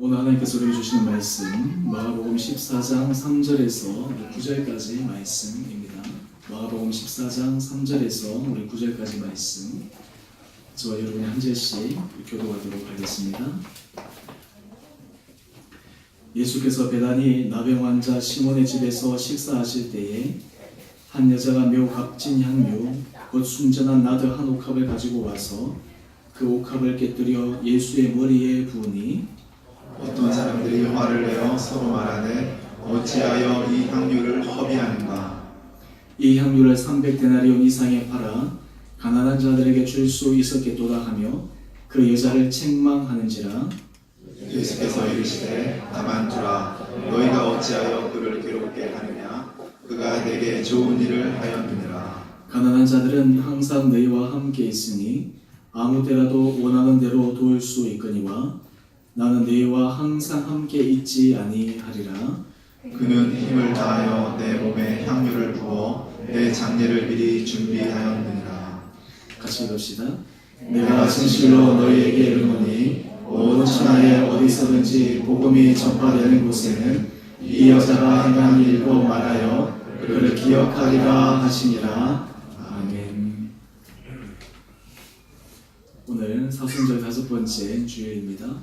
오늘 하나님께서 우리에게 주시는 말씀 마가복음 14장 3절에서 9절까지 말씀입니다. 마가복음 14장 3절에서 우리 9절까지 말씀, 저와 여러분이 한 절씩 교도하도록 하겠습니다. 예수께서 베다니 나병 환자 시몬의 집에서 식사하실 때에 한 여자가 매우 값진 향유 곧 순전한 나드 한 옥합을 가지고 와서 그 옥합을 깨뜨려 예수의 머리에 부으니 어떤 사람들이 화를 내어 서로 말하되 어찌하여 이 향유를 허비하는가. 이 향유를 300데나리온 이상에 팔아 가난한 자들에게 줄 수 있었겠도다 하며 그 여자를 책망하는지라. 예수께서 이르시되 가만 두라. 너희가 어찌하여 그를 괴롭게 하느냐. 그가 내게 좋은 일을 하였느니라. 가난한 자들은 항상 너희와 함께 있으니 아무 때라도 원하는 대로 도울 수 있거니와 나는 너희와 항상 함께 있지 아니하리라. 그는 힘을 다하여 내 몸에 향유를 부어 내 장례를 미리 준비하였느니라. 같이 읽읍시다. 내가 진실로 너희에게 이르노니 온 천하에 어디서든지 복음이 전파되는 곳에는 이 여자가 행한 일도 말하여 그를 기억하리라 하시니라. 아멘. 오늘 사순절 5번째 주일입니다.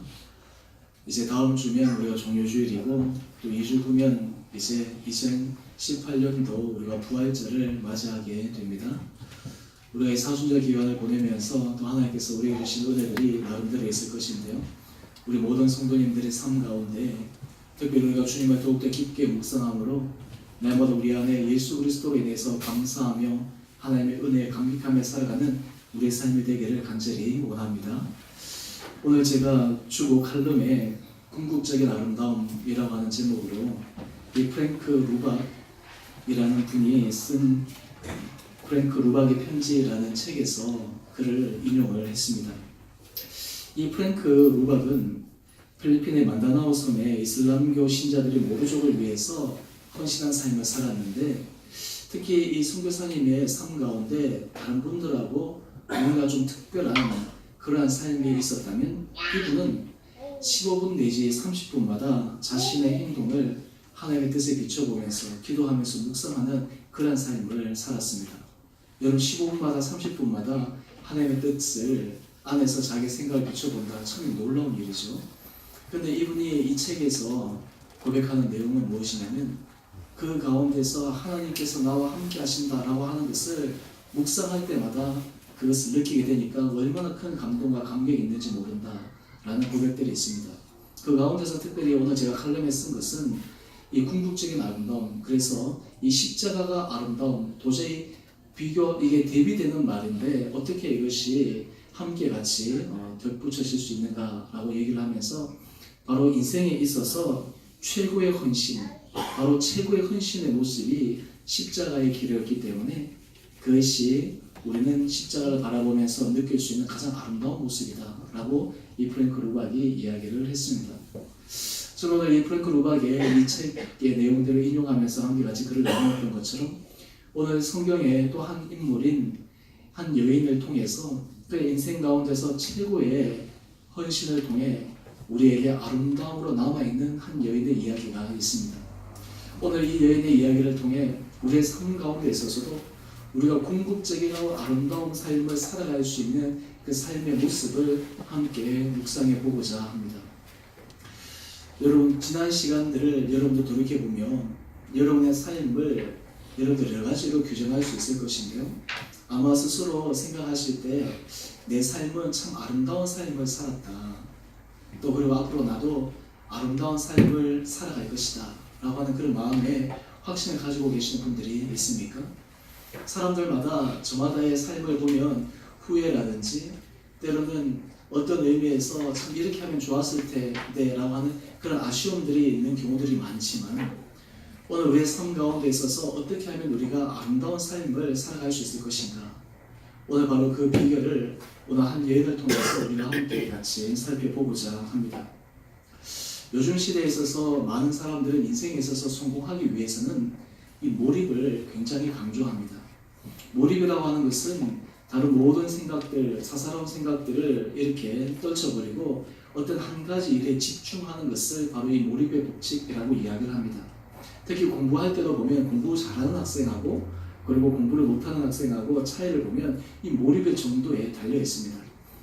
이제 다음 주면 우리가 종료주일이고 또 2주 후면 이제 2018년도 우리가 부활절을 맞이하게 됩니다. 우리가 이 사순절 기간을 보내면서 또 하나님께서 우리에게 주신 은혜들이 나름대로 있을 것인데요. 우리 모든 성도님들의 삶 가운데 특별히 우리가 주님을 더욱더 깊게 묵상함으로 날마다 우리 안에 예수 그리스도로 인해서 감사하며 하나님의 은혜에 감격하며 살아가는 우리의 삶이 되기를 간절히 원합니다. 오늘 제가 주고 칼럼에 궁극적인 아름다움이라고 하는 제목으로 이 프랭크 루박이라는 분이 쓴 프랭크 루박의 편지라는 책에서 글을 인용을 했습니다. 이 프랭크 루박은 필리핀의 만다나오 섬의 이슬람교 신자들의 모두족을 위해서 헌신한 삶을 살았는데 특히 이 선교사님의 삶 가운데 다른 분들하고 뭔가 좀 특별한 그러한 삶이 있었다면 이분은 15분 내지 30분마다 자신의 행동을 하나님의 뜻에 비춰보면서 기도하면서 묵상하는 그러한 삶을 살았습니다. 여러분 15분마다 30분마다 하나님의 뜻을 안에서 자기 생각을 비춰본다. 참 놀라운 일이죠. 그런데 이분이 이 책에서 고백하는 내용은 무엇이냐면 그 가운데서 하나님께서 나와 함께 하신다라고 하는 것을 묵상할 때마다 그것을 느끼게 되니까 얼마나 큰 감동과 감격이 있는지 모른다라는 고백들이 있습니다. 그 가운데서 특별히 오늘 제가 칼럼에 쓴 것은 이 궁극적인 아름다움, 그래서 이 십자가가 아름다움, 도저히 이게 대비되는 말인데 어떻게 이것이 함께 같이 덧붙여질 수 있는가라고 얘기를 하면서 바로 인생에 있어서 최고의 헌신, 바로 최고의 헌신의 모습이 십자가의 길이었기 때문에 그것이 우리는 십자가를 바라보면서 느낄 수 있는 가장 아름다운 모습이다 라고 이 프랭크 루박이 이야기를 했습니다. 저는 오늘 이 프랭크 루박의 이 책의 내용들을 인용하면서 함께같이 글을 나눴던 것처럼 오늘 성경의 또 한 인물인 한 여인을 통해서 그의 인생 가운데서 최고의 헌신을 통해 우리에게 아름다움으로 남아있는 한 여인의 이야기가 있습니다. 오늘 이 여인의 이야기를 통해 우리의 삶 가운데 있어서도 우리가 궁극적이고 아름다운 삶을 살아갈 수 있는 그 삶의 모습을 함께 묵상해 보고자 합니다. 여러분 지난 시간들을 여러분도 돌이켜보면 여러분의 삶을 여러분들 여러 가지로 규정할 수 있을 것인데요. 아마 스스로 생각하실 때 내 삶은 참 아름다운 삶을 살았다. 또 그리고 앞으로 나도 아름다운 삶을 살아갈 것이다 라고 하는 그런 마음에 확신을 가지고 계시는 분들이 있습니까? 사람들마다 저마다의 삶을 보면 후회라든지 때로는 어떤 의미에서 참 이렇게 하면 좋았을 텐데 라고 하는 그런 아쉬움들이 있는 경우들이 많지만 오늘 우리의 삶 가운데 있어서 어떻게 하면 우리가 아름다운 삶을 살아갈 수 있을 것인가, 오늘 바로 그 비결을 오늘 한 여인을 통해서 우리가 함께 같이 살펴보고자 합니다. 요즘 시대에 있어서 많은 사람들은 인생에 있어서 성공하기 위해서는 이 몰입을 굉장히 강조합니다. 몰입이라고 하는 것은 다른 모든 생각들, 사사로운 생각들을 이렇게 떨쳐버리고 어떤 한 가지 일에 집중하는 것을 바로 이 몰입의 법칙이라고 이야기를 합니다. 특히 공부할 때도 보면 공부 잘하는 학생하고 그리고 공부를 못하는 학생하고 차이를 보면 이 몰입의 정도에 달려 있습니다.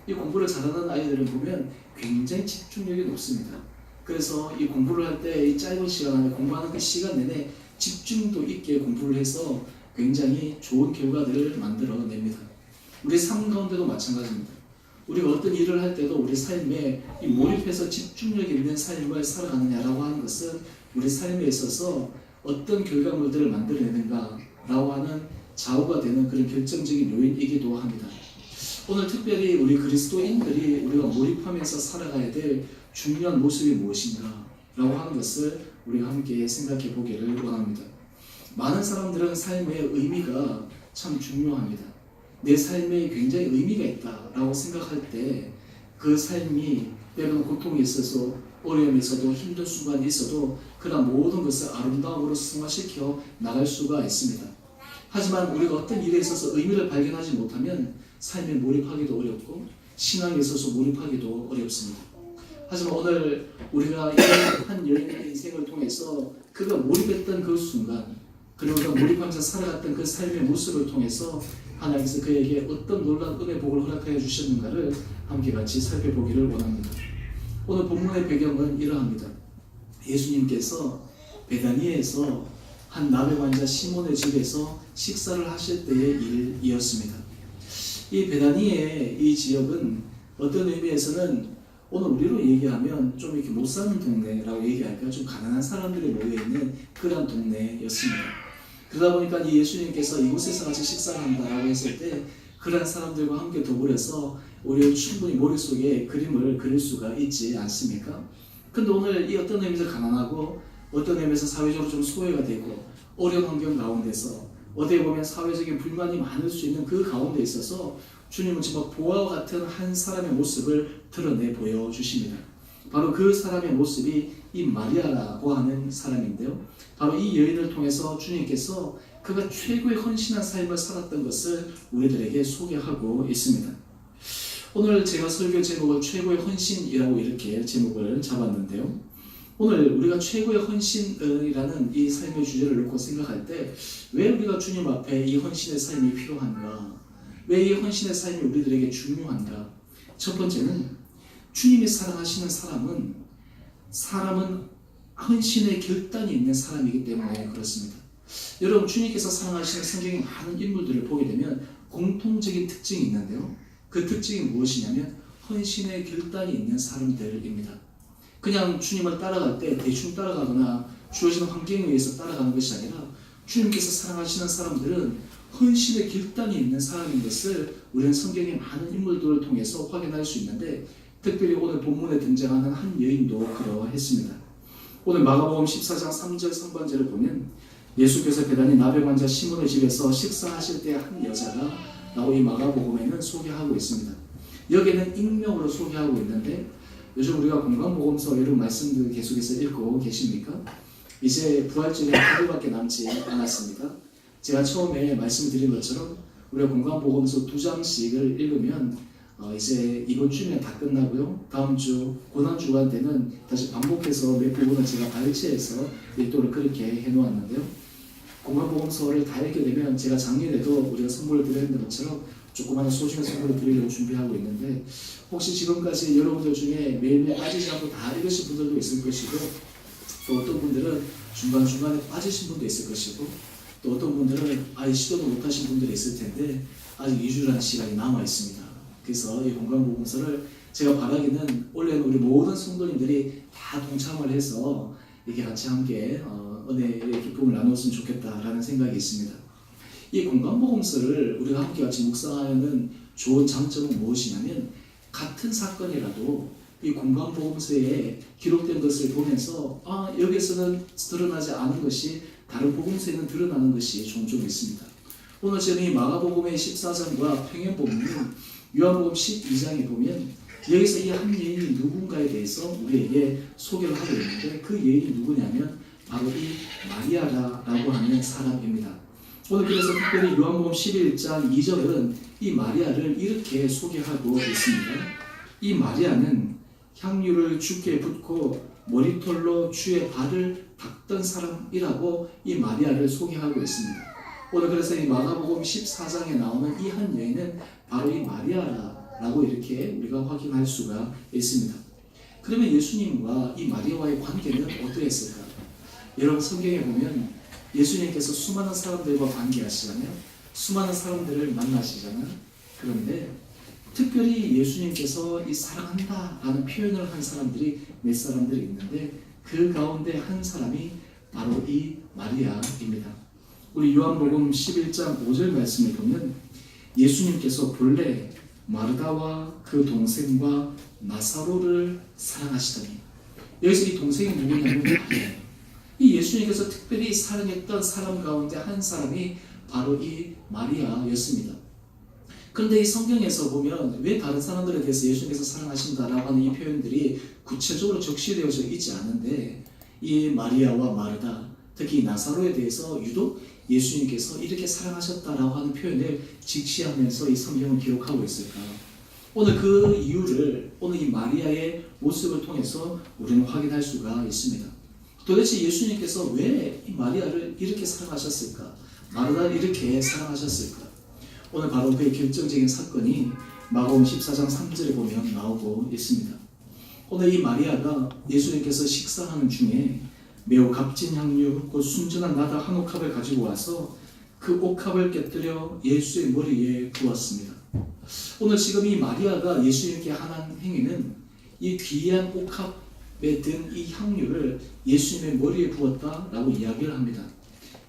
이 공부를 잘하는 아이들을 보면 굉장히 집중력이 높습니다. 그래서 이 공부를 할 때 이 짧은 시간 안에 공부하는 그 시간 내내 집중도 있게 공부를 해서 굉장히 좋은 결과들을 만들어냅니다. 우리 삶 가운데도 마찬가지입니다. 우리가 어떤 일을 할 때도 우리 삶에 이 몰입해서 집중력 있는 삶을 살아가느냐라고 하는 것은 우리 삶에 있어서 어떤 결과물들을 만들어내는가라고 하는 좌우가 되는 그런 결정적인 요인이기도 합니다. 오늘 특별히 우리 그리스도인들이 우리가 몰입하면서 살아가야 될 중요한 모습이 무엇인가 라고 하는 것을 우리가 함께 생각해 보기를 원합니다. 많은 사람들은 삶의 의미가 참 중요합니다. 내 삶에 굉장히 의미가 있다라고 생각할 때 그 삶이 때로는 고통이 있어서 어려움이 있어도 힘든 순간이 있어도 그러나 모든 것을 아름다움으로 승화시켜 나갈 수가 있습니다. 하지만 우리가 어떤 일에 있어서 의미를 발견하지 못하면 삶에 몰입하기도 어렵고 신앙에 있어서 몰입하기도 어렵습니다. 하지만 오늘 우리가 이 한 여인의 인생을 통해서 그가 몰입했던 그 순간 그리고 그가 몰입하면서 살아갔던 그 삶의 모습을 통해서 하나님께서 그에게 어떤 놀라운 은혜 복을 허락하여 주셨는가를 함께 같이 살펴보기를 원합니다. 오늘 본문의 배경은 이러합니다. 예수님께서 베다니에서 한 나병 환자 시몬의 집에서 식사를 하실 때의 일이었습니다. 이 베다니의 이 지역은 어떤 의미에서는 오늘 우리로 얘기하면 좀 이렇게 못 사는 동네라고 얘기할까, 좀 가난한 사람들이 모여있는 그런 동네였습니다. 그러다 보니까 이 예수님께서 이곳에서 같이 식사를 한다라고 했을 때 그런 사람들과 함께 더불어서 우리가 충분히 머릿속에 그림을 그릴 수가 있지 않습니까? 근데 오늘 이 어떤 의미에서 가난하고 어떤 의미에서 사회적으로 좀 소외가 되고 어려운 환경 가운데서 어떻게 보면 사회적인 불만이 많을 수 있는 그 가운데 있어서 주님은 정말 보아와 같은 한 사람의 모습을 드러내 보여주십니다. 바로 그 사람의 모습이 이 마리아라고 하는 사람인데요. 바로 이 여인을 통해서 주님께서 그가 최고의 헌신한 삶을 살았던 것을 우리들에게 소개하고 있습니다. 오늘 제가 설교 제목을 최고의 헌신이라고 이렇게 제목을 잡았는데요. 오늘 우리가 최고의 헌신이라는 이 삶의 주제를 놓고 생각할 때 왜 우리가 주님 앞에 이 헌신의 삶이 필요한가? 왜 이 헌신의 삶이 우리들에게 중요한가? 첫 번째는 주님이 사랑하시는 사람은 헌신의 결단이 있는 사람이기 때문에 그렇습니다. 여러분, 주님께서 사랑하시는 성경의 많은 인물들을 보게 되면 공통적인 특징이 있는데요. 그 특징이 무엇이냐면 헌신의 결단이 있는 사람들입니다. 그냥 주님을 따라갈 때 대충 따라가거나 주어진 환경에 의해서 따라가는 것이 아니라 주님께서 사랑하시는 사람들은 헌신의 결단이 있는 사람인 것을 우리는 성경의 많은 인물들을 통해서 확인할 수 있는데 특별히 오늘 본문에 등장하는 한 여인도 그러했습니다. 오늘 마가복음 14장 3절 상반절을 보면 예수께서 베다니 나병 환자 시몬의 집에서 식사하실 때 한 여자가 라고 이 마가복음에는 소개하고 있습니다. 여기는 익명으로 소개하고 있는데 요즘 우리가 건강보험서 여러분 말씀들 계속해서 읽고 계십니까? 이제 부활절이 하루밖에 남지 않았습니다. 제가 처음에 말씀드린 것처럼 우리가 건강보험서 2장씩을 읽으면 이제 이번 주면 다 끝나고요. 다음 주 고난주간 때는 다시 반복해서 몇 부분을 제가 발췌해서 일도를 그렇게 해놓았는데요. 건강보험서를 다 읽게 되면 제가 작년에도 우리가 선물을 드렸는 것처럼 조그마한 소중한 선물을 드리려고 준비하고 있는데 혹시 지금까지 여러분들 중에 매일매일 빠지지 않고 다 읽으신 분들도 있을 것이고 또 어떤 분들은 중간중간에 빠지신 분도 있을 것이고 또 어떤 분들은 아예 시도도 못하신 분들이 있을 텐데 아직 2주라는 시간이 남아 있습니다. 그래서 이 건강보험서를 제가 바라기는 원래는 우리 모든 성도님들이 다 동참을 해서 이렇게 같이 함께 은혜의 기쁨을 나눴으면 좋겠다라는 생각이 있습니다. 이 건강보험서를 우리가 함께 같이 묵상하는 좋은 장점은 무엇이냐면 같은 사건이라도 이 건강보험서에 기록된 것을 보면서 여기서는 드러나지 않은 것이 다른 복음서에는 드러나는 것이 종종 있습니다. 오늘 저는 이 마가복음의 14장과 평행본문 요한복음 12장에 보면 여기서 이 한 여인이 누군가에 대해서 우리에게 소개를 하고 있는데 그 여인이 누구냐면 바로 이 마리아라고 하는 사람입니다. 오늘 그래서 특별히 요한복음 11장 2절은 이 마리아를 이렇게 소개하고 있습니다. 이 마리아는 향유를 주께 붓고 머리털로 주의 발을 닦던 사람이라고 이 마리아를 소개하고 있습니다. 오늘 그래서 이 마가복음 14장에 나오는 이 한 여인은 바로 이 마리아라고 이렇게 우리가 확인할 수가 있습니다. 그러면 예수님과 이 마리아와의 관계는 어떠했을까? 여러분 성경에 보면 예수님께서 수많은 사람들과 관계하시잖아요. 수많은 사람들을 만나시잖아요. 그런데 특별히 예수님께서 이 사랑한다 라는 표현을 한 사람들이 몇 사람들이 있는데 그 가운데 한 사람이 바로 이 마리아입니다. 우리 요한복음 11장 5절 말씀을 보면 예수님께서 본래 마르다와 그 동생과 나사로를 사랑하시더니, 여기서 이 동생이 누구냐면 마리아예요. 이 예수님께서 특별히 사랑했던 사람 가운데 한 사람이 바로 이 마리아였습니다. 그런데 이 성경에서 보면 왜 다른 사람들에 대해서 예수님께서 사랑하신다라고 하는 이 표현들이 구체적으로 적시되어져 있지 않은데 이 마리아와 마르다, 특히 나사로에 대해서 유독 예수님께서 이렇게 사랑하셨다라고 하는 표현을 직시하면서 이 성경을 기록하고 있을까? 오늘 그 이유를 오늘 이 마리아의 모습을 통해서 우리는 확인할 수가 있습니다. 도대체 예수님께서 왜 이 마리아를 이렇게 사랑하셨을까? 마르다를 이렇게 사랑하셨을까? 오늘 바로 그의 결정적인 사건이 마가복음 14장 3절에 보면 나오고 있습니다. 오늘 이 마리아가 예수님께서 식사하는 중에 매우 값진 향유, 곧 순전한 나다 한 옥합을 가지고 와서 그 옥합을 깨뜨려 예수의 머리에 부었습니다. 오늘 지금 이 마리아가 예수님께 하는 행위는 이 귀한 옥합에 든 이 향유를 예수님의 머리에 부었다라고 이야기를 합니다.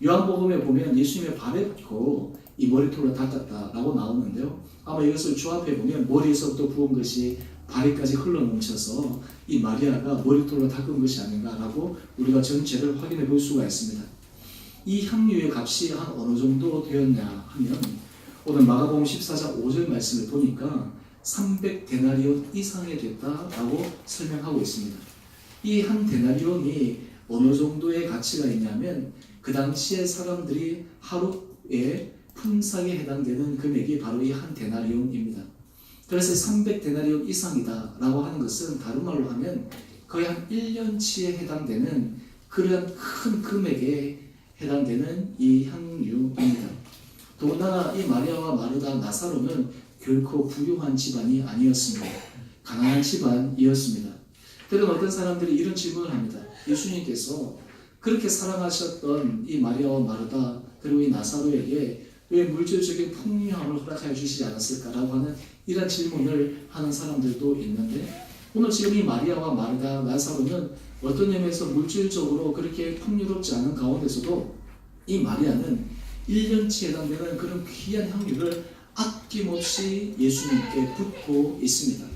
요한복음에 보면 예수님의 발에 붓고 이 머리털로 닦았다라고 나오는데요. 아마 이것을 조합해 보면 머리에서부터 부은 것이 발에까지 흘러넘쳐서 이 마리아가 머리털로 닦은 것이 아닌가라고 우리가 전체를 확인해 볼 수가 있습니다. 이 향유의 값이 한 어느 정도 되었냐 하면 오늘 마가복음 14장 5절 말씀을 보니까 300데나리온 이상이 됐다라고 설명하고 있습니다. 이 한 데나리온이 어느 정도의 가치가 있냐면 그 당시에 사람들이 하루에 품삯에 해당되는 금액이 바로 이 한 데나리온입니다. 그래서 300데나리온 이상이다 라고 하는 것은 다른 말로 하면 거의 한 1년치에 해당되는 그런 큰 금액에 해당되는 이 향유입니다. 더군다나 이 마리아와 마르다, 나사로는 결코 부유한 집안이 아니었습니다. 가난한 집안이었습니다. 그런 어떤 사람들이 이런 질문을 합니다. 예수님께서 그렇게 사랑하셨던 이 마리아와 마르다 그리고 이 나사로에게 왜 물질적인 풍요함을 허락하여 주시지 않았을까라고 하는 이런 질문을 하는 사람들도 있는데 오늘 지금 이 마리아와 마르다, 나사로는 어떤 의미에서 물질적으로 그렇게 풍요롭지 않은 가운데서도 이 마리아는 1년치에 해당되는 그런 귀한 향유를 아낌없이 예수님께 붓고 있습니다.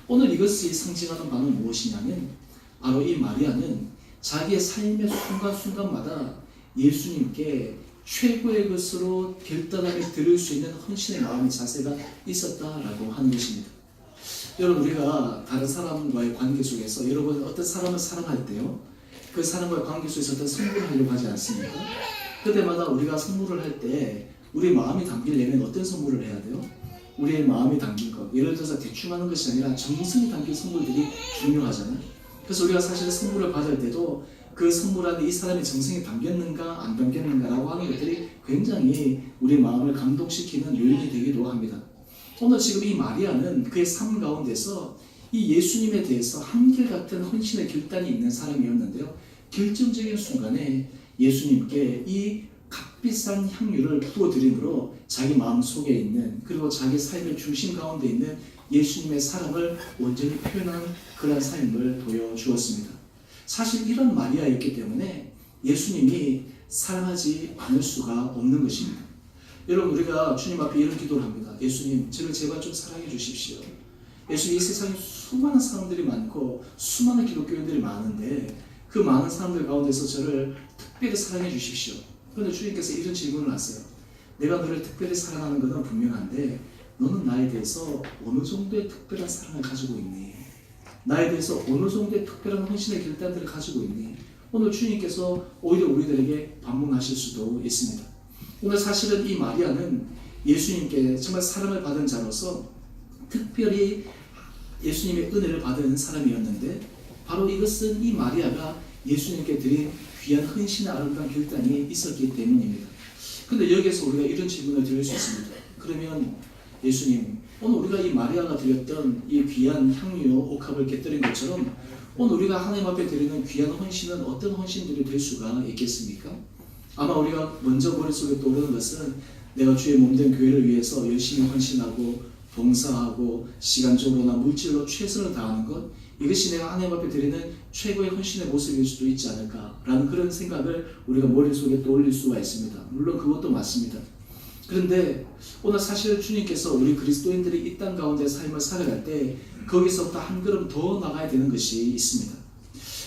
오늘 이것이 상징하는 바는 무엇이냐면 바로 이 마리아는 자기의 삶의 순간순간마다 예수님께 최고의 것으로 결단하게 드릴 수 있는 헌신의 마음의 자세가 있었다라고 하는 것입니다. 여러분 우리가 다른 사람과의 관계 속에서 여러분 어떤 사람을 사랑할 때요 그 사람과의 관계 속에서 어떤 선물을 하려고 하지 않습니까? 그때마다 우리가 선물을 할 때 우리 마음이 담기려면 어떤 선물을 해야 돼요? 우리의 마음이 담긴 것, 예를 들어서 대충 하는 것이 아니라 정성이 담긴 선물들이 중요하잖아요. 그래서 우리가 사실 선물을 받을 때도 그 선물 안에 이 사람의 정성이 담겼는가 안 담겼는가라고 하는 것들이 굉장히 우리 마음을 감동시키는 요인이 되기도 합니다. 오늘 지금 이 마리아는 그의 삶 가운데서 이 예수님에 대해서 한결같은 헌신의 결단이 있는 사람이었는데요. 결정적인 순간에 예수님께 이 값비싼 향유를 부어드림으로 자기 마음 속에 있는 그리고 자기 삶의 중심 가운데 있는 예수님의 사랑을 온전히 표현한 그런 삶을 보여주었습니다. 사실 이런 마리아였기 때문에 예수님이 사랑하지 않을 수가 없는 것입니다. 여러분 우리가 주님 앞에 이런 기도를 합니다. 예수님 저를 제발 좀 사랑해 주십시오. 예수님 이 세상에 수많은 사람들이 많고 수많은 기독교인들이 많은데 그 많은 사람들 가운데서 저를 특별히 사랑해 주십시오. 그런데 주님께서 이런 질문을 하세요. 내가 너를 특별히 사랑하는 것은 분명한데 너는 나에 대해서 어느 정도의 특별한 사랑을 가지고 있니? 나에 대해서 어느 정도의 특별한 헌신의 결단들을 가지고 있니? 오늘 주님께서 오히려 우리들에게 반문하실 수도 있습니다. 오늘 사실은 이 마리아는 예수님께 정말 사랑을 받은 자로서 특별히 예수님의 은혜를 받은 사람이었는데 바로 이것은 이 마리아가 예수님께 드린 귀한 헌신의 아름다운 결단이 있었기 때문입니다. 근데 여기에서 우리가 이런 질문을 드릴 수 있습니다. 그러면 예수님, 오늘 우리가 이 마리아가 드렸던 이 귀한 향유 옥합을 깨뜨린 것처럼 오늘 우리가 하나님 앞에 드리는 귀한 헌신은 어떤 헌신들이 될 수가 있겠습니까? 아마 우리가 먼저 머릿속에 떠오르는 것은 내가 주의 몸된 교회를 위해서 열심히 헌신하고 봉사하고 시간적으로나 물질로 최선을 다하는 것, 이것이 내가 하나님 앞에 드리는 최고의 헌신의 모습일 수도 있지 않을까라는 그런 생각을 우리가 머릿속에 떠올릴 수가 있습니다. 물론 그것도 맞습니다. 그런데 오늘 사실 주님께서 우리 그리스도인들이 이 땅 가운데 삶을 살아갈 때 거기서부터 한 걸음 더 나가야 되는 것이 있습니다.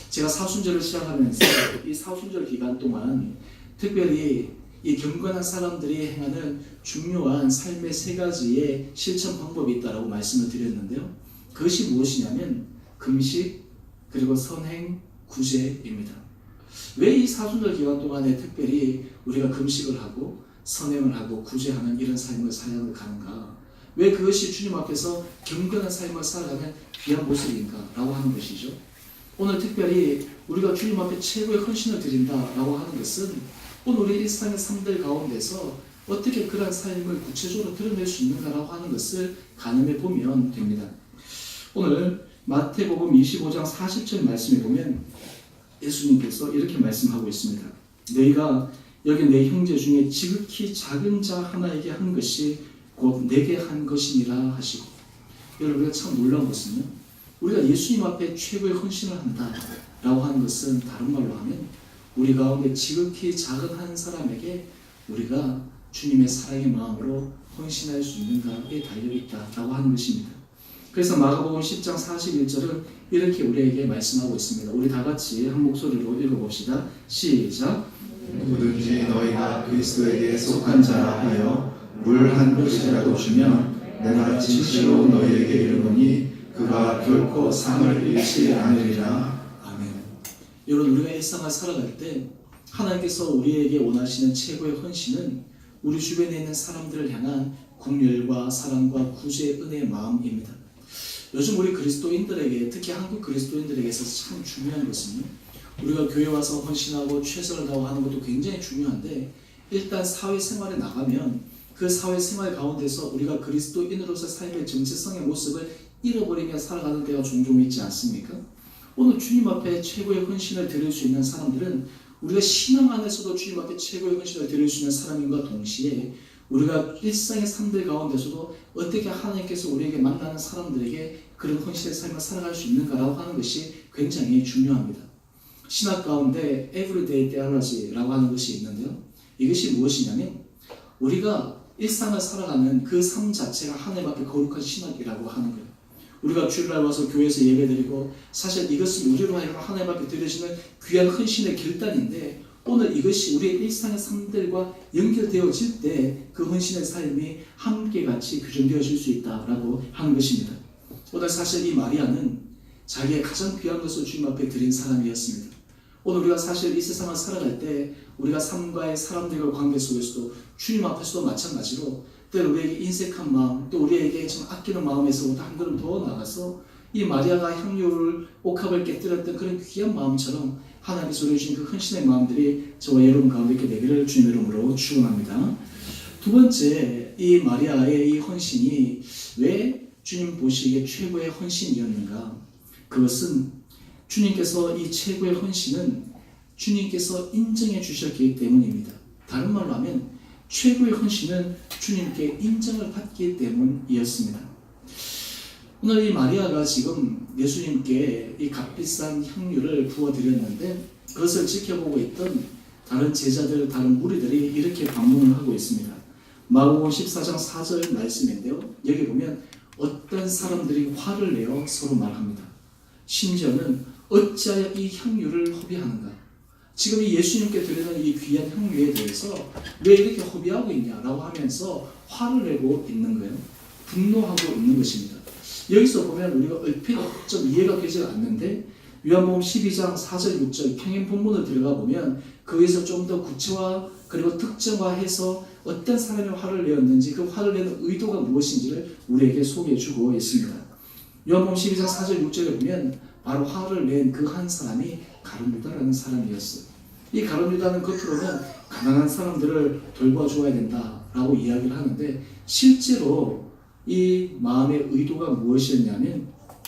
제가 사순절을 시작하면서 이 사순절 기간 동안 특별히 이 경건한 사람들이 행하는 중요한 삶의 세 가지의 실천 방법이 있다고 말씀을 드렸는데요. 그것이 무엇이냐면 금식, 그리고 선행, 구제입니다. 왜 이 사순절 기간 동안에 특별히 우리가 금식을 하고 선행을 하고 구제하는 이런 삶을 살아가는 가는가? 왜 그것이 주님 앞에서 경건한 삶을 살아가는 귀한 모습인가? 라고 하는 것이죠. 오늘 특별히 우리가 주님 앞에 최고의 헌신을 드린다라고 하는 것은 오늘 우리 일상의 삶들 가운데서 어떻게 그런 삶을 구체적으로 드러낼 수 있는가라고 하는 것을 가늠해 보면 됩니다. 오늘 마태복음 25장 40절 말씀에 보면 예수님께서 이렇게 말씀하고 있습니다. 너희가 여기 내 형제 중에 지극히 작은 자 하나에게 한 것이 곧 내게 한 것이니라 하시고, 여러분 우리가 참 놀라운 것은요, 우리가 예수님 앞에 최고의 헌신을 한다라고 하는 것은 다른 말로 하면 우리 가운데 지극히 작은 한 사람에게 우리가 주님의 사랑의 마음으로 헌신할 수 있는가에 달려있다라고 하는 것입니다. 그래서 마가복음 10장 41절은 이렇게 우리에게 말씀하고 있습니다. 우리 다 같이 한 목소리로 읽어봅시다. 시작. 누구든지 너희가 그리스도에게 속한 자라 하여 물 한 그릇이라도 주면 내가 진실로 너희에게 이르노니 그가 결코 상을 잃지 않으리라. 아멘. 여러분 우리가 일상을 살아갈 때 하나님께서 우리에게 원하시는 최고의 헌신은 우리 주변에 있는 사람들을 향한 긍휼과 사랑과 구제의 은혜의 마음입니다. 요즘 우리 그리스도인들에게, 특히 한국 그리스도인들에게 있어서 참 중요한 것은요, 우리가 교회 와서 헌신하고 최선을 다하고 하는 것도 굉장히 중요한데 일단 사회생활에 나가면 그 사회생활 가운데서 우리가 그리스도인으로서 삶의 정체성의 모습을 잃어버리며 살아가는 때가 종종 있지 않습니까? 오늘 주님 앞에 최고의 헌신을 드릴 수 있는 사람들은 우리가 신앙 안에서도 주님 앞에 최고의 헌신을 드릴 수 있는 사람인과 동시에 우리가 일상의 삶들 가운데서도 어떻게 하나님께서 우리에게 만나는 사람들에게 그런 헌신의 삶을 살아갈 수 있는가라고 하는 것이 굉장히 중요합니다. 신학 가운데 everyday theology라고 하는 것이 있는데요. 이것이 무엇이냐면 우리가 일상을 살아가는 그 삶 자체가 하나님 앞에 거룩한 신학이라고 하는 거예요. 우리가 주일날 와서 교회에서 예배드리고 사실 이것은 우리로 하여금 하나님 앞에 드려지는 귀한 헌신의 결단인데 오늘 이것이 우리의 일상의 삶들과 연결되어질 때 그 헌신의 삶이 함께 같이 규정되어질 수 있다라고 하는 것입니다. 오늘 사실 이 마리아는 자기의 가장 귀한 것을 주님 앞에 드린 사람이었습니다. 오늘 우리가 사실 이 세상을 살아갈 때 우리가 삶과의 사람들과 관계 속에서도 주님 앞에서도 마찬가지로 때로 우리에게 인색한 마음, 또 우리에게 좀 아끼는 마음에서부터 한 걸음 더 나가서 이 마리아가 향유를 옥합을 깨뜨렸던 그런 귀한 마음처럼 하나님께서 우리에게 주신 그 헌신의 마음들이 저와 여러분 가운데 있게 되기를 주님의 이름으로 축원합니다. 두 번째, 이 마리아의 이 헌신이 왜 주님 보시기에 최고의 헌신이었는가? 그것은 주님께서 이 최고의 헌신은 주님께서 인정해 주셨기 때문입니다. 다른 말로 하면 최고의 헌신은 주님께 인정을 받기 때문이었습니다. 오늘 이 마리아가 지금 예수님께 이 값비싼 향유를 부어드렸는데 그것을 지켜보고 있던 다른 제자들, 다른 무리들이 이렇게 반문을 하고 있습니다. 마가복음 14장 4절 말씀인데요. 여기 보면 어떤 사람들이 화를 내어 서로 말합니다. 심지어는 어찌하여 이 향유를 허비하는가? 지금 이 예수님께 드리는 이 귀한 향유에 대해서 왜 이렇게 허비하고 있냐라고 하면서 화를 내고 있는 거예요. 분노하고 있는 것입니다. 여기서 보면 우리가 얼핏 좀 이해가 되지 않는데 요한복음 12장 4절 6절 평행 본문을 들어가 보면 거기서 좀 더 구체화 그리고 특정화해서 어떤 사람이 화를 내었는지 그 화를 내는 의도가 무엇인지를 우리에게 소개해 주고 있습니다. 요한복음 12장 4절 6절에 보면 바로 화를 낸 그 한 사람이 가룟 유다라는 사람이었어요. 이 가룟 유다는 겉으로는 가난한 사람들을 돌봐주어야 된다라고 이야기를 하는데 실제로 이 마음의 의도가 무엇이었냐면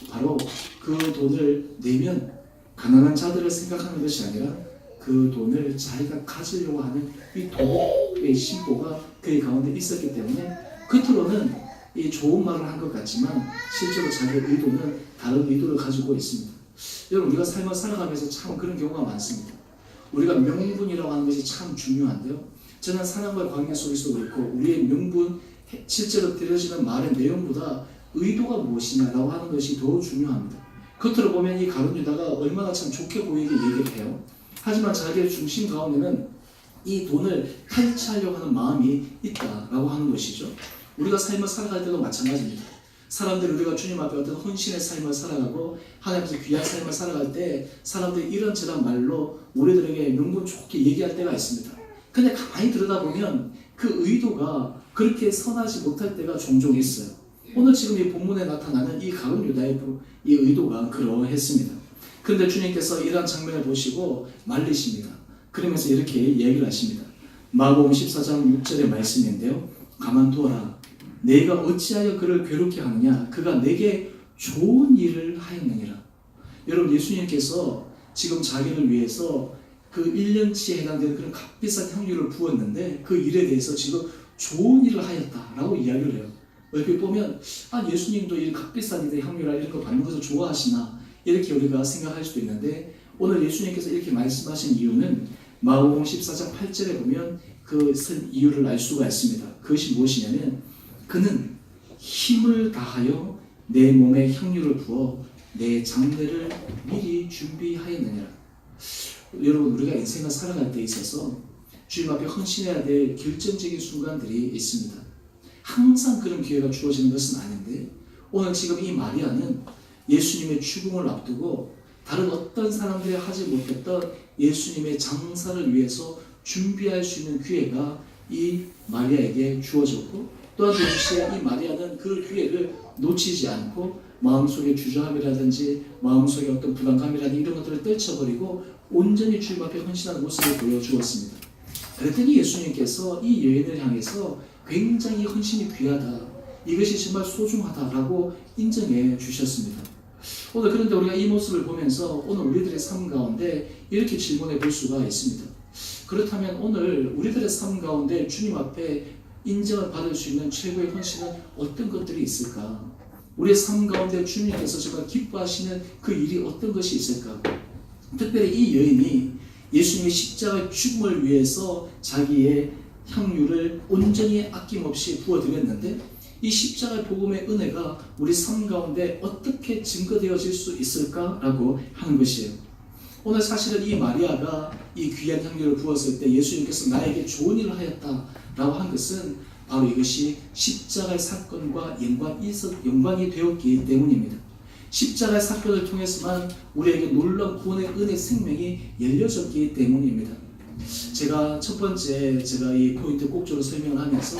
바로 그 돈을 내면 가난한 자들을 생각하는 것이 아니라 그 돈을 자기가 가지려고 하는 이 돈의 심보가 그의 가운데 있었기 때문에 겉으로는 이 좋은 말을 한 것 같지만 실제로 자기의 의도는 다른 의도를 가지고 있습니다. 여러분, 우리가 삶을 살아가면서 참 그런 경우가 많습니다. 우리가 명분이라고 하는 것이 참 중요한데요. 저는 사람과의 관계 속에서 그렇고 우리의 명분, 실제로 들려지는 말의 내용보다 의도가 무엇이냐라고 하는 것이 더 중요합니다. 겉으로 보면 이 가룟 유다가 얼마나 참 좋게 보이게 얘기를 해요. 하지만 자기의 중심 가운데는 이 돈을 탈취하려고 하는 마음이 있다라고 하는 것이죠. 우리가 삶을 살아갈 때도 마찬가지입니다. 사람들이 우리가 주님 앞에 어떤 헌신의 삶을 살아가고 하나님 앞에서 귀한 삶을 살아갈 때 사람들이 이런저런 말로 우리들에게 명분 좋게 얘기할 때가 있습니다. 근데 가만히 들여다보면 그 의도가 그렇게 선하지 못할 때가 종종 있어요. 오늘 지금 이 본문에 나타나는 이 가룟 유다의 이 의도가 그러했습니다. 그런데 주님께서 이러한 장면을 보시고 말리십니다. 그러면서 이렇게 얘기를 하십니다. 마가복음 14장 6절의 말씀인데요. 가만두어라. 내가 어찌하여 그를 괴롭게 하느냐? 그가 내게 좋은 일을 하였느니라. 여러분, 예수님께서 지금 자기를 위해서 그 1년치에 해당되는 그런 값비싼 향유를 부었는데 그 일에 대해서 지금 좋은 일을 하였다라고 이야기를 해요. 얼핏 보면 예수님도 이 값비싼 일의 향유라 이런 거 받는 것을 좋아하시나 이렇게 우리가 생각할 수도 있는데 오늘 예수님께서 이렇게 말씀하신 이유는 마가복음 14장 8절에 보면 그 이유를 알 수가 있습니다. 그것이 무엇이냐면 그는 힘을 다하여 내 몸에 향유를 부어 내 장례를 미리 준비하였느니라. 여러분, 우리가 인생을 살아갈 때 있어서 주님 앞에 헌신해야 될 결정적인 순간들이 있습니다. 항상 그런 기회가 주어지는 것은 아닌데 오늘 지금 이 마리아는 예수님의 죽음을 앞두고 다른 어떤 사람들이 하지 못했던 예수님의 장사를 위해서 준비할 수 있는 기회가 이 마리아에게 주어졌고 또한 동시에 이 마리아는 그 기회를 놓치지 않고 마음속에 주저함이라든지 마음속에 어떤 부담감이라든지 이런 것들을 떨쳐버리고 온전히 주님 앞에 헌신하는 모습을 보여주었습니다. 그랬더니 예수님께서 이 여인을 향해서 굉장히 헌신이 귀하다, 이것이 정말 소중하다라고 인정해 주셨습니다. 오늘 그런데 우리가 이 모습을 보면서 오늘 우리들의 삶 가운데 이렇게 질문해 볼 수가 있습니다. 그렇다면 오늘 우리들의 삶 가운데 주님 앞에 인정을 받을 수 있는 최고의 헌신은 어떤 것들이 있을까? 우리의 삶 가운데 주님께서 정말 기뻐하시는 그 일이 어떤 것이 있을까? 특별히 이 여인이 예수님의 십자가의 죽음을 위해서 자기의 향유를 온전히 아낌없이 부어드렸는데 이 십자가의 복음의 은혜가 우리 삶 가운데 어떻게 증거되어질 수 있을까라고 하는 것이에요. 오늘 사실은 이 마리아가 이 귀한 향유를 부었을 때 예수님께서 나에게 좋은 일을 하였다라고 한 것은 바로 이것이 십자가의 사건과 연관이 되었기 때문입니다. 십자가의 사건을 통해서만 우리에게 놀라운 구원의 은혜 생명이 열려졌기 때문입니다. 제가 첫 번째 이 포인트 꼭지로 설명을 하면서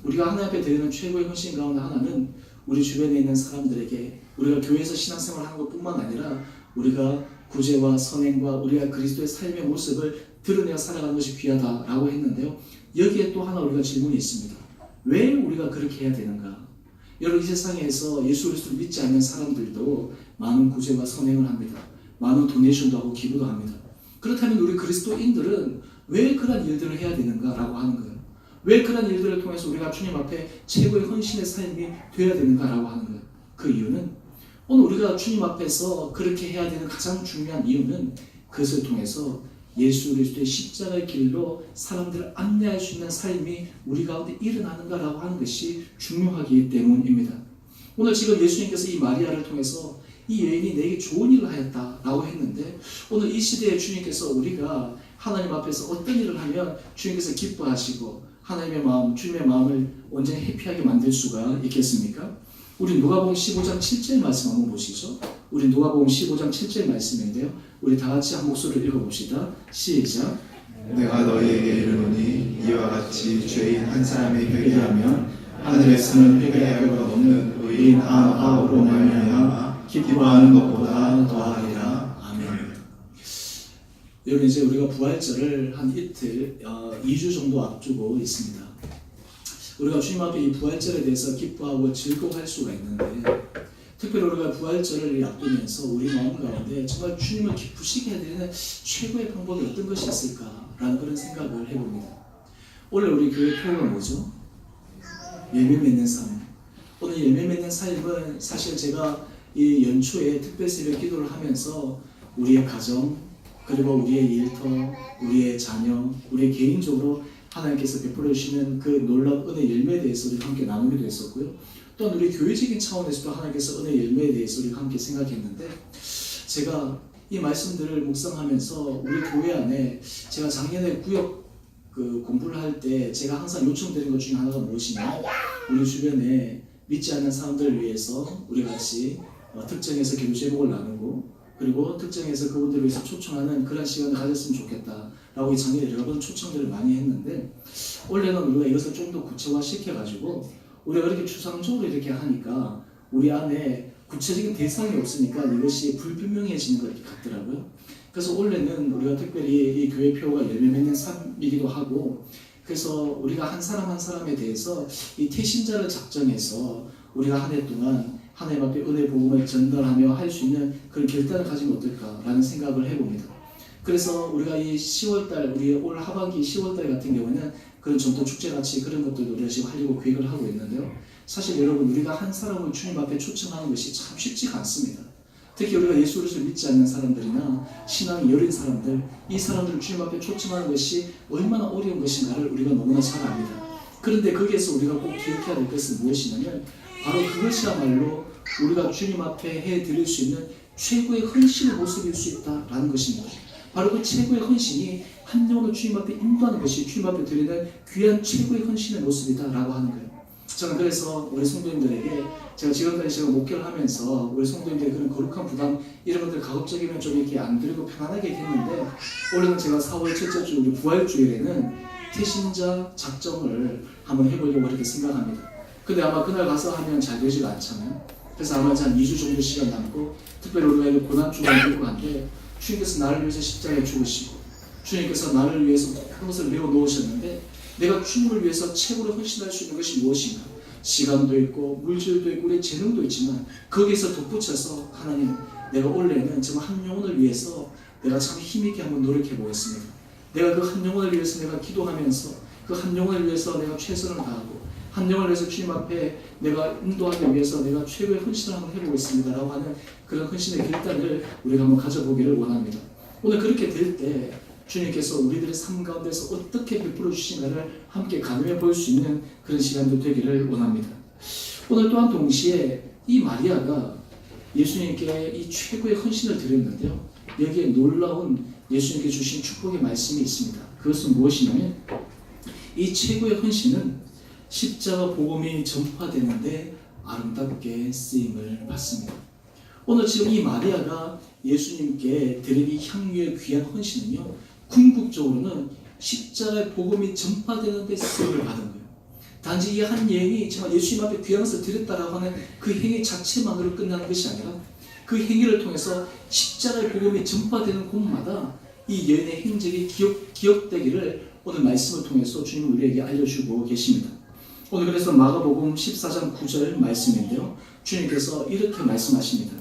우리가 하나님 앞에 드리는 최고의 헌신 가운데 하나는 우리 주변에 있는 사람들에게 우리가 교회에서 신앙생활을 하는 것뿐만 아니라 우리가 구제와 선행과 우리가 그리스도의 삶의 모습을 드러내어 살아가는 것이 귀하다라고 했는데요. 여기에 또 하나 우리가 질문이 있습니다. 왜 우리가 그렇게 해야 되는가? 여러분, 이 세상에서 예수 그리스도를 믿지 않는 사람들도 많은 구제와 선행을 합니다. 많은 도네이션도 하고 기부도 합니다. 그렇다면 우리 그리스도인들은 왜 그런 일들을 해야 되는가라고 하는 거예요. 왜 그런 일들을 통해서 우리가 주님 앞에 최고의 헌신의 삶이 되어야 되는가라고 하는 거예요. 그 이유는 오늘 우리가 주님 앞에서 그렇게 해야 되는 가장 중요한 이유는 그것을 통해서 예수 그리스도의 십자가의 길로 사람들을 안내할 수 있는 삶이 우리 가운데 일어나는가라고 하는 것이 중요하기 때문입니다. 오늘 지금 예수님께서 이 마리아를 통해서 이 여인이 내게 좋은 일을 하였다라고 했는데 오늘 이 시대에 주님께서 우리가 하나님 앞에서 어떤 일을 하면 주님께서 기뻐하시고 하나님의 마음, 주님의 마음을 온전히 해피하게 만들 수가 있겠습니까? 우리 누가복음 15장 7절 말씀 한번 보시죠. 우리 누가복음 15장 7절 말씀인데요. 우리 다 같이 한 목소리로 읽어봅시다. 시작. 내가 너희에게 이르노니 이와 같이 죄인 한 사람이 회개하면 하늘에서는 회개할 것 없는 의인 아합으로 말미암아 기뻐하는 것보다 더하리라. 아멘. 여러분 이제 우리가 부활절을 한 이틀, 2주 정도 앞두고 있습니다. 우리가 주님 앞에 이 부활절에 대해서 기뻐하고 즐거워할 수가 있는데 특별히 우리가 부활절을 앞두면서 우리 마음 가운데 정말 주님을 기쁘시게 해드리는 최고의 방법이 어떤 것이 있을까라는 그런 생각을 해봅니다. 원래 우리 교회 표가 뭐죠? 열매 맺는 삶. 오늘 열매 맺는 삶은 사실 제가 이 연초에 특별 새벽 기도를 하면서 우리의 가정, 그리고 우리의 일터, 우리의 자녀, 우리 개인적으로 하나님께서 베풀어 주시는 그 놀라운 은혜 열매에 대해서 우리가 함께 나누기도 했었고요. 또한 우리 교회적인 차원에서도 하나님께서 은혜 열매에 대해서 우리가 함께 생각했는데 제가 이 말씀들을 묵상하면서 우리 교회 안에 제가 작년에 구역 공부를 할 때 제가 항상 요청드린 것 중에 하나가 무엇이냐, 우리 주변에 믿지 않는 사람들을 위해서 우리 같이 특정해서 기도 제목을 나누고 그리고 특정해서 그분들을 위해서 초청하는 그런 시간을 가졌으면 좋겠다라고 이 작년에 여러 번 초청들을 많이 했는데 원래는 우리가 이것을 좀 더 구체화시켜가지고 우리가 그렇게 추상적으로 이렇게 하니까 우리 안에 구체적인 대상이 없으니까 이것이 불분명해지는 것 같더라고요. 그래서 원래는 우리가 특별히 이 교회 표가 열매 맺는 삶이기도 하고 그래서 우리가 한 사람 한 사람에 대해서 이 태신자를 작정해서 우리가 한 해 동안 하나님 앞에 은혜 복음을 전달하며 할 수 있는 그런 결단을 가지면 어떨까라는 생각을 해봅니다. 그래서 우리가 이 10월달, 우리 올 하반기 10월달 같은 경우는 그런 전통 축제 같이 그런 것들도 우리가 지금 하려고 계획을 하고 있는데요. 사실 여러분 우리가 한 사람을 주님 앞에 초청하는 것이 참 쉽지가 않습니다. 특히 우리가 예수 그리스도를 믿지 않는 사람들이나 신앙이 여린 사람들, 이 사람들을 주님 앞에 초청하는 것이 얼마나 어려운 것인가를 우리가 너무나 잘 압니다. 그런데 거기에서 우리가 꼭 기억해야 될 것은 무엇이냐면 바로 그것이야말로 우리가 주님 앞에 해드릴 수 있는 최고의 헌신의 모습일 수 있다라는 것입니다. 바로 그 최고의 헌신이 한 영혼을 주님 앞에 인도하는 것이 주님 앞에 드리는 귀한 최고의 헌신의 모습이다라고 하는 거예요. 저는 그래서 우리 성도님들에게 지금까지 목회를 하면서 우리 성도님들의 그런 거룩한 부담 이런 것들 가급적이면 좀 이렇게 안 드리고 편안하게 했는데 올해는 제가 4월 첫째 주 우리 부활주일에는 태신자 작정을 한번 해보려고 이렇게 생각합니다. 근데 아마 그날 가서 하면 잘 되지가 않잖아요. 그래서 아마 한 2주 정도 시간 남고 특별히 우리가 고난주가 있고 한데 주님께서 나를 위해서 십자가에 죽으시고 주님께서 나를 위해서 모든 것을 내어 놓으셨는데 내가 주님을 위해서 최고로 헌신할 수 있는 것이 무엇인가? 시간도 있고 물질도 있고 우리의 재능도 있지만 거기에서 덧붙여서 하나님 내가 올해는 정말 한 영혼을 위해서 내가 참 힘있게 한번 노력해 보겠습니다. 내가 그 한 영혼을 위해서 내가 기도하면서 그 한 영혼을 위해서 내가 최선을 다하고 한 영혼을 위해서 주님 앞에 내가 인도하기 위해서 내가 최고의 헌신을 한번 해보겠습니다 라고 하는 그런 헌신의 결단을 우리가 한번 가져보기를 원합니다. 오늘 그렇게 될 때 주님께서 우리들의 삶 가운데서 어떻게 베풀어 주신가를 함께 가늠해 볼 수 있는 그런 시간도 되기를 원합니다. 오늘 또한 동시에 이 마리아가 예수님께 이 최고의 헌신을 드렸는데요. 여기에 놀라운 예수님께 주신 축복의 말씀이 있습니다. 그것은 무엇이냐면 이 최고의 헌신은 십자가 복음이 전파되는데 아름답게 쓰임을 받습니다. 오늘 지금 이 마리아가 예수님께 드린 이 향유의 귀한 헌신은요. 궁극적으로는 십자가의 복음이 전파되는 데 쓰임을 받은 거예요. 단지 이 한 여인이 정말 예수님 앞에 귀한 것을 드렸다라고 하는 그 행위 자체만으로 끝나는 것이 아니라 그 행위를 통해서 십자가의 복음이 전파되는 곳마다 이 여인의 행적이 기억되기를 오늘 말씀을 통해서 주님은 우리에게 알려주고 계십니다. 오늘 그래서 마가복음 14장 9절 말씀인데요. 주님께서 이렇게 말씀하십니다.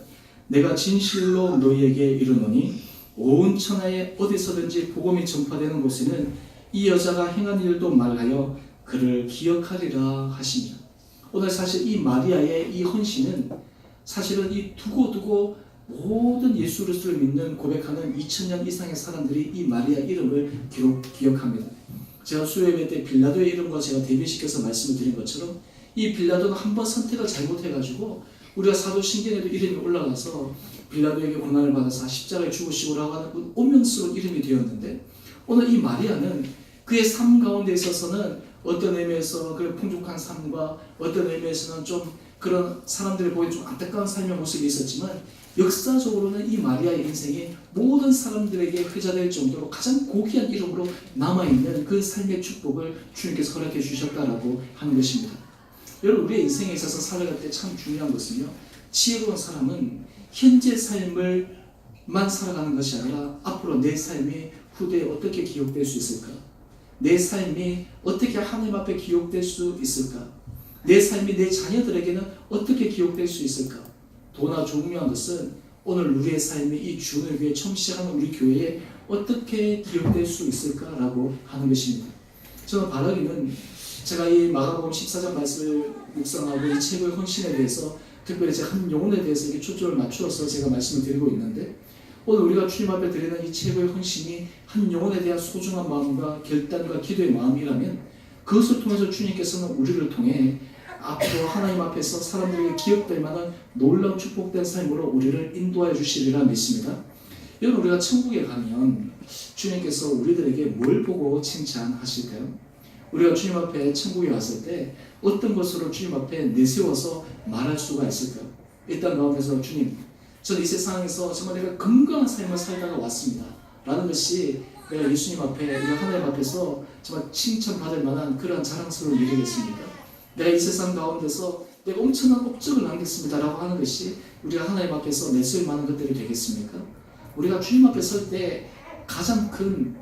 내가 진실로 너희에게 이르노니 온 천하에 어디서든지 복음이 전파되는 곳에는 이 여자가 행한 일도 말하여 그를 기억하리라 하십니다. 오늘 사실 이 마리아의 이 헌신은 사실은 이 두고두고 모든 예수 그리스도를 믿는 고백하는 2000년 이상의 사람들이 이 마리아 이름을 기억합니다. 제가 수요예배 때 빌라도의 이름과 제가 대비시켜서 말씀을 드린 것처럼 이 빌라도는 한번 선택을 잘못해가지고 우리가 사도신경에도 이름이 올라가서 빌라도에게 고난을 받아서 십자가에 죽으시고라고 하는 오명스러운 이름이 되었는데 오늘 이 마리아는 그의 삶 가운데 있어서는 어떤 의미에서 그런 풍족한 삶과 어떤 의미에서는 좀 그런 사람들이 보기에 좀 안타까운 삶의 모습이 있었지만 역사적으로는 이 마리아의 인생이 모든 사람들에게 회자될 정도로 가장 고귀한 이름으로 남아있는 그 삶의 축복을 주님께서 허락해 주셨다라고 하는 것입니다. 여러분 우리의 인생에 있어서 살아갈 때 참 중요한 것은요, 지혜로운 사람은 현재 삶을만 살아가는 것이 아니라 앞으로 내 삶이 후대에 어떻게 기억될 수 있을까? 내 삶이 어떻게 하나님 앞에 기억될 수 있을까? 내 삶이 내 자녀들에게는 어떻게 기억될 수 있을까? 더나 중요한 것은 오늘 우리의 삶이 이 주의 교회 청취하는 우리 교회에 어떻게 기억될 수 있을까라고 하는 것입니다. 저는 바라기는 제가 이 마가복음 14장 말씀을 묵상하고 이 책의 헌신에 대해서 특별히 제 한 영혼에 대해서 이렇게 초점을 맞추어서 제가 말씀을 드리고 있는데, 오늘 우리가 주님 앞에 드리는 이 최고의 헌신이 한 영혼에 대한 소중한 마음과 결단과 기도의 마음이라면, 그것을 통해서 주님께서는 우리를 통해 앞으로 하나님 앞에서 사람들에게 기억될 만한 놀라운 축복된 삶으로 우리를 인도하여 주시리라 믿습니다. 여러분 우리가 천국에 가면 주님께서 우리들에게 뭘 보고 칭찬하실까요? 우리가 주님 앞에 천국에 왔을 때 어떤 것으로 주님 앞에 내세워서 말할 수가 있을까요? 일단 가운데서 주님, 저는 이 세상에서 정말 내가 건강한 삶을 살다가 왔습니다 라는 것이 내가 예수님 앞에, 우리 하나님 앞에서 정말 칭찬받을 만한 그러한 자랑스러운 일이겠습니까? 내가 이 세상 가운데서 내가 엄청난 업적을 남겼습니다 라고 하는 것이 우리가 하나님 앞에서 내세울 만한 것들이 되겠습니까? 우리가 주님 앞에 설 때 가장 큰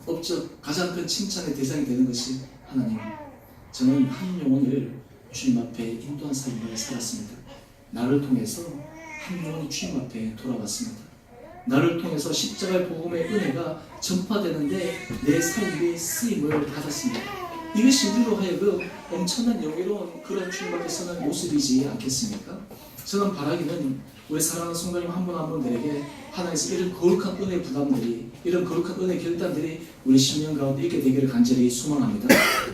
업적, 가장 큰 칭찬의 대상이 되는 것이 하나님, 저는 한 영혼을 주님 앞에 인도한 삶을 살았습니다. 나를 통해서 한 영혼이 주님 앞에 돌아왔습니다. 나를 통해서 십자가의 복음의 은혜가 전파되는데 내 삶이 쓰임을 받았습니다. 이것이 우리로 하여금 엄청난 영예로운 그런 주님 앞에 서는 모습이지 않겠습니까? 저는 바라기는 우리 사랑하는 성도님 한 분 한 분들에게 하나님께서 이런 거룩한 은혜 부담들이, 이런 거룩한 은혜 결단들이 우리 심령 가운데 있게 되기를 간절히 소망합니다.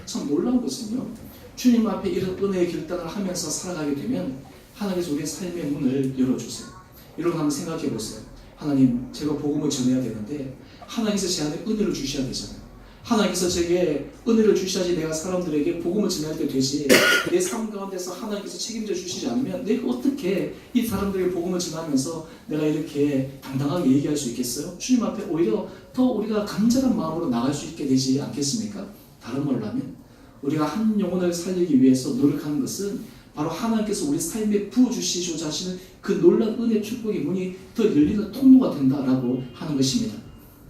참 놀라운 것은요, 주님 앞에 이런 은혜의 결단을 하면서 살아가게 되면 하나님께서 우리의 삶의 문을 열어주세요. 여러분 한번 생각해 보세요. 하나님, 제가 복음을 전해야 되는데 하나님께서 제 안에 은혜를 주셔야 되잖아요. 하나님께서 제게 은혜를 주셔야지 내가 사람들에게 복음을 전할 때 되지, 내 삶 가운데서 하나님께서 책임져 주시지 않으면 내가 어떻게 이 사람들에게 복음을 전하면서 내가 이렇게 당당하게 얘기할 수 있겠어요? 주님 앞에 오히려 더 우리가 간절한 마음으로 나갈 수 있게 되지 않겠습니까? 다른 말로 하면 우리가 한 영혼을 살리기 위해서 노력하는 것은 바로 하나님께서 우리 삶에 부어주시고자 하시는 그 놀라운 은혜 축복의 문이 더 열리는 통로가 된다라고 하는 것입니다.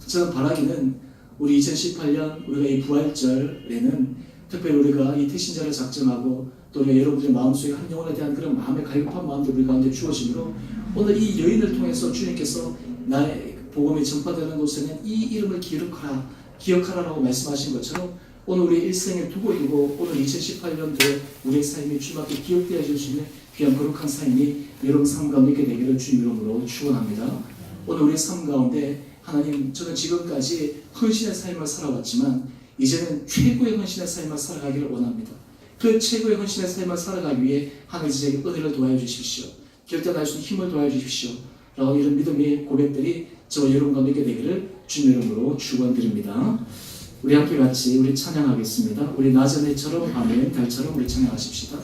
저는 바라기는 우리 2018년 우리가 이 부활절에는 특별히 우리가 이 태신자를 작정하고 또 우리가 여러분의 마음속에 한 영혼에 대한 그런 마음의 갈급한 마음도 우리 가운데 주어지므로 오늘 이 여인을 통해서 주님께서 나의 복음이 전파되는 곳에는 이 이름을 기억하라라고 말씀하신 것처럼 오늘 우리의 일생을 두고 오늘 2018년도에 우리의 삶이 주님 앞에 기억되어질 수 있는 귀한 거룩한 삶이 여러분 삶 가운데 있게 되기를 주님 이름으로 축원합니다. 오늘 우리의 삶 가운데 하나님, 저는 지금까지 헌신의 삶을 살아왔지만 이제는 최고의 헌신의 삶을 살아가기를 원합니다. 그 최고의 헌신의 삶을 살아가기 위해 하나님께서 제게 은혜를 도와여 주십시오. 결단할 수 있는 힘을 도와여 주십시오. 라고 이런 믿음의 고백들이 저와 여러분 가운데 있게 되기를 주님 이름으로 축원드립니다. 우리 함께 같이 우리 찬양하겠습니다. 우리 낮은 해처럼 밤에 달처럼 우리 찬양하십시다.